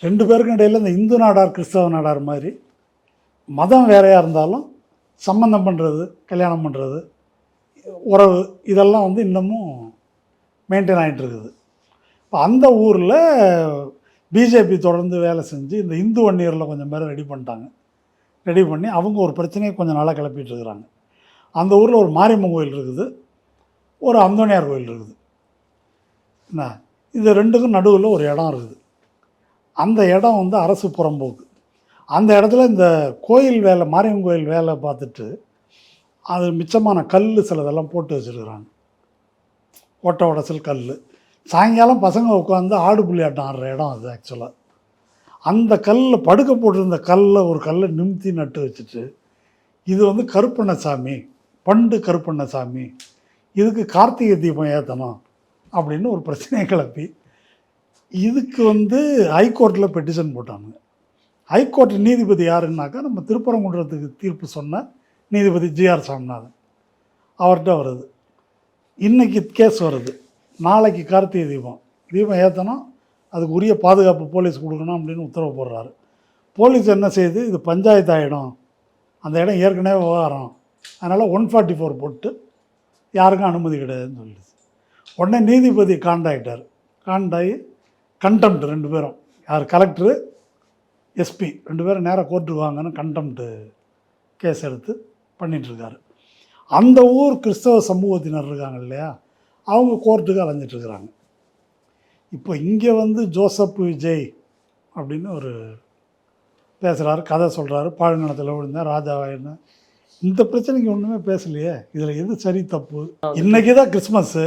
2 பேருக்கும் இடையில் இந்த இந்து நாடார் கிறிஸ்தவ நாடார் மாதிரி மதம் வேறையாக இருந்தாலும் சம்மந்தம் பண்ணுறது, கல்யாணம் பண்ணுறது, உறவு இதெல்லாம் வந்து இன்னமும் மெயின்டைன் ஆகிட்டு இருக்குது. இப்போ அந்த ஊரில் பிஜேபி தொடர்ந்து வேலை செஞ்சு இந்த இந்து வன்னியரில் கொஞ்சம் பேரை ரெடி பண்ணிட்டாங்க. ரெடி பண்ணி அவங்க ஒரு பிரச்சனையை கொஞ்சம் நாளாக கிளப்பிட்டு இருக்கிறாங்க. அந்த ஊரில் ஒரு மாரியம்மன் கோயில் இருக்குது, ஒரு அந்தோணியார் கோயில் இருக்குது. என்ன, இது ரெண்டுக்கும் நடுவில் ஒரு இடம் இருக்குது. அந்த இடம் வந்து அரசு புறம்போக்கு. அந்த இடத்துல இந்த கோயில் வேலை, மாரியம்மன் கோயில் வேலை பார்த்துட்டு அது மிச்சமான கல் சிலதெல்லாம் போட்டு வச்சுருக்குறாங்க. ஓட்ட உடச்சல் கல். சாயங்காலம் பசங்க உட்காந்து ஆடு புள்ளி ஆட்டம் ஆடுற இடம் அது ஆக்சுவலாக. அந்த கல்லில் படுக்க போட்டிருந்த ஒரு கல்லை நிமித்தி நட்டு வச்சுட்டு, இது வந்து கருப்பண்ணசாமி, பண்டு கருப்பண்ணசாமி, இதுக்கு கார்த்திகை தீபம் ஏற்றணும் அப்படின்னு ஒரு பிரச்சனையை கிளப்பி இதுக்கு வந்து ஹைகோர்ட்டில் பெட்டிஷன் போட்டாங்க. ஹைகோர்ட் நீதிபதி யாருன்னாக்கா நம்ம திருப்பரங்குன்றத்துக்கு தீர்ப்பு சொன்ன நீதிபதி ஜிஆர் சாமிநாதன், அவர்கிட்ட வருது. இன்றைக்கி கேஸ் வருது, நாளைக்கு கார்த்திகை தீபம் ஏற்றணும், அதுக்கு உரிய பாதுகாப்பு போலீஸ் கொடுக்கணும் அப்படின்னு உத்தரவு போடுறாரு. போலீஸ் என்ன செய்யுது, இது பஞ்சாயத்து ஆகிடும், அந்த இடம் ஏற்கனவே விவகாரம், அதனால் 144 போட்டு யாருக்கும் அனுமதி கிடையாதுன்னு சொல்லிடுது. உடனே நீதிபதி காண்டாக்டார். காண்டாகி கண்டெம்ட் 2 பேரும், யார் கலெக்டரு எஸ்பி 2 பேரும் நேராக கோர்ட்டுக்கு வாங்கன்னு கண்டெம்ட்டு கேஸ் எடுத்து பண்ணிகிட்ருக்காரு. அந்த ஊர் கிறிஸ்தவ சமூகத்தினர் இருக்காங்க இல்லையா, அவங்க கோர்ட்டுக்கு அலைஞ்சிட்ருக்கிறாங்க. இப்போ இங்கே வந்து ஜோசப் விஜய் அப்படின்னு ஒரு பேசுகிறாரு, கதை சொல்கிறாரு, பாழ்நிலத்தில் விழுந்தேன் ராஜாவாயின்னு. இந்த பிரச்சனைக்கு ஒன்றுமே பேசலையே, இதில் எது சரி தப்பு? இன்றைக்கி தான் கிறிஸ்மஸ்ஸு,